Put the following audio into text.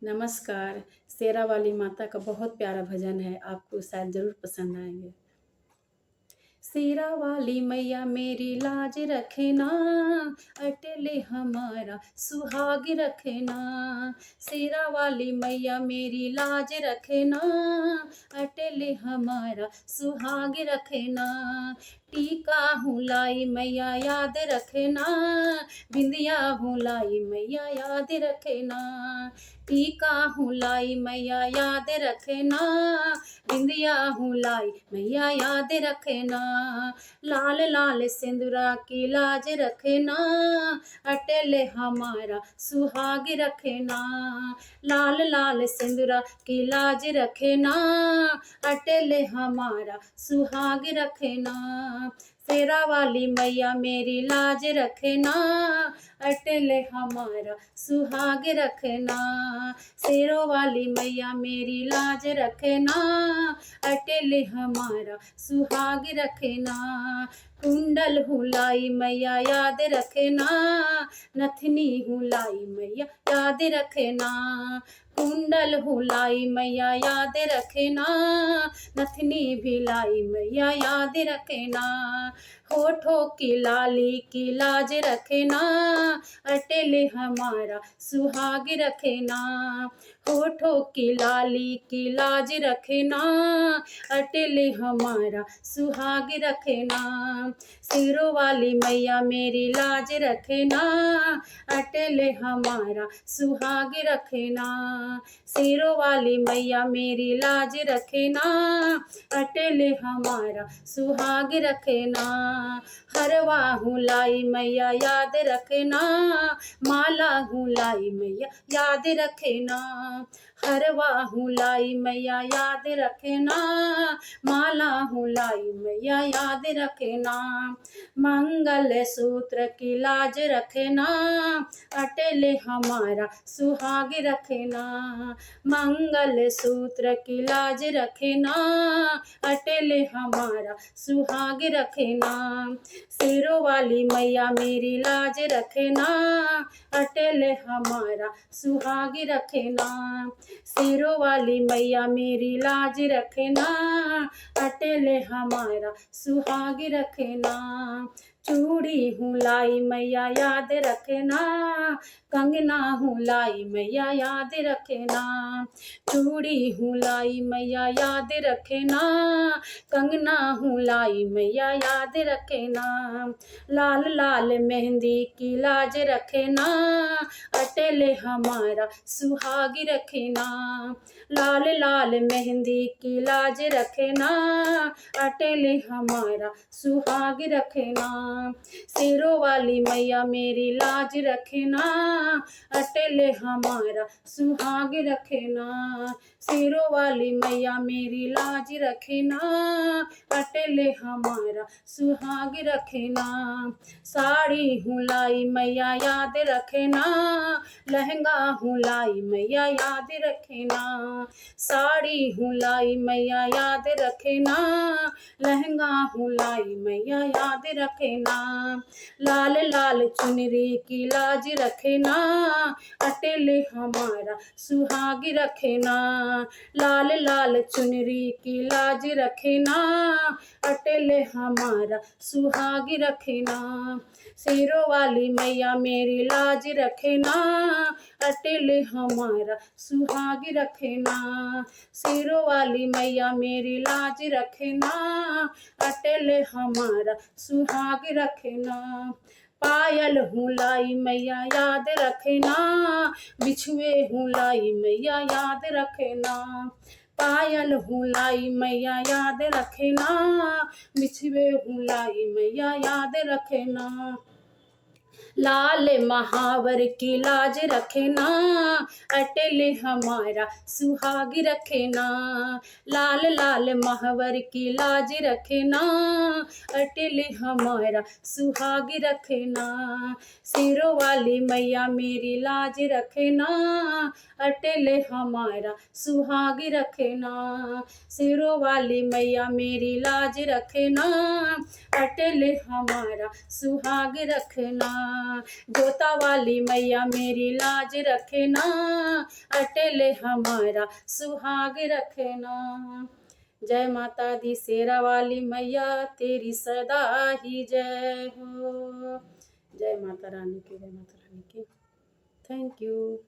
नमस्कार। शेरा वाली माता का बहुत प्यारा भजन है, आपको शायद ज़रूर पसंद आएँगे। शेरा वाली मैया मेरी लाज रखे ना, अटले हमारा सुहाग रखे ना। शेरा वाली मैया मेरी लाज रखे ना, अटले हमारा सुहाग रखे ना। टीका हूँ लाई मैया याद रखे ना, बिंदिया हूँ लाई मैया याद रखे ना। टीका हूँ लाई मैया याद रखे ना, बिंदिया हूँ लाई मैया याद रखे ना। लाल लाल सिंदूरा की लाज रखे ना, अटले हमारा सुहाग रखे ना। लाल लाल सिंदूरा की लाज रखे ना, अटले हमारा सुहाग रखे ना। शेरा वाली मैया मेरी लाज रखे ना, अटले हमारा सुहाग रखे ना। शेरों वाली मैया मेरी लाज रखे ना, अटले हमारा सुहाग रखे ना। कुंडल हुलाई मैया याद रखे ना, नथनी हुलाई मैया याद रखे ना। कुंडल हुलाई मैया याद रखे ना, नथनी भी लाई मैया याद रखे ना। होठों की लाली की लाज रखे ना, अटले हमारा सुहाग रखे ना। होठों की लाली की लाज रखे ना, अटले हमारा सुहाग रखे ना। सिरों वाली मैया मेरी लाज रखे ना, अटले हमारा सुहाग रखे ना। सिरों वाली मैया मेरी लाज रखे ना, अटले हमारा सुहाग रखे ना। हरवा हूँ लाई मैया याद रखे ना, माला हूँ लाई मैया याद रखे ना। हरवा हूँ लाई मैया याद रखे ना, माला हूँ लाई मैया याद रखे ना। मंगल सूत्र की लाज रखे ना, अटले हमारा सुहाग रखे ना। मंगल सूत्र की लाज रखे ना, अटले हमारा सुहाग रखे ना। सिरों वाली मैया मेरी लाज रखे ना, अटले हमारा सुहाग रखे ना। सिरों वाली मैया मेरी लाज रखे ना, अटले हमारा सुहाग रखे ना। चूड़ी हूँ लाई मैया याद रखे ना, कंगना हूँ लाई मैया याद रखे ना। चूड़ी हूँ लाई मैया याद रखे ना, कंगना हूँ लाई मैया याद रखे ना। लाल लाल मेहंदी की लाज रखे ना, अटले हमारा सुहाग रखे ना। लाल लाल मेहंदी की लाज रखे ना, अटले हमारा सुहाग रखे ना। सिरों वाली मैया मेरी लाज रखे ना, अटले हमारा सुहाग रखे ना। सिरों वाली मैया मेरी लाज रखे ना, अटले हमारा सुहाग रखे ना। साड़ी हूँ लाई मैया याद रखे ना, लहंगा हूँ लाई मैया याद रखे ना। साड़ी हूँ लाई मैया याद रखे ना, लहंगा हूँ लाई मैया याद रखे ना। लाल लाल चुनरी की लाज रखे ना, अटले हमारा सुहाग रखे ना। लाल लाल चुनरी की लाज रखे ना, अटले हमारा सुहाग रखे ना। सिरों वाली मैया मेरी लाज रखे ना, अटले हमारा सुहाग रखे ना। सिरों वाली मैया मेरी लाज रखे ना, अटले हमारा सुहाग रखे ना। पायल हूँ लाई मैया याद रखे ना, बिछुए हूँ लाई मैया याद रखे ना। पायल हूँ लाई मैया याद रखे ना, बिछुए हूँ लाई मैया याद रखे ना। लाल महावर की लाज रखे ना, अटले हमारा सुहाग रखे ना। लाल लाल महावर की लाज रखे ना, अटले हमारा सुहाग रखे ना। सिरों वाली मैया मेरी लाज रखे ना, अटले हमारा सुहाग रखे ना। सिरों वाली मैया मेरी लाज रखे ना, अटले हमारा सुहाग रखे ना। जोता वाली मैया मेरी लाज रखना, अटल हमारा सुहाग रखना। जय माता दी शेरा वाली मैया तेरी सदा ही जय हो। जय माता रानी की, जय माता रानी की। Thank you.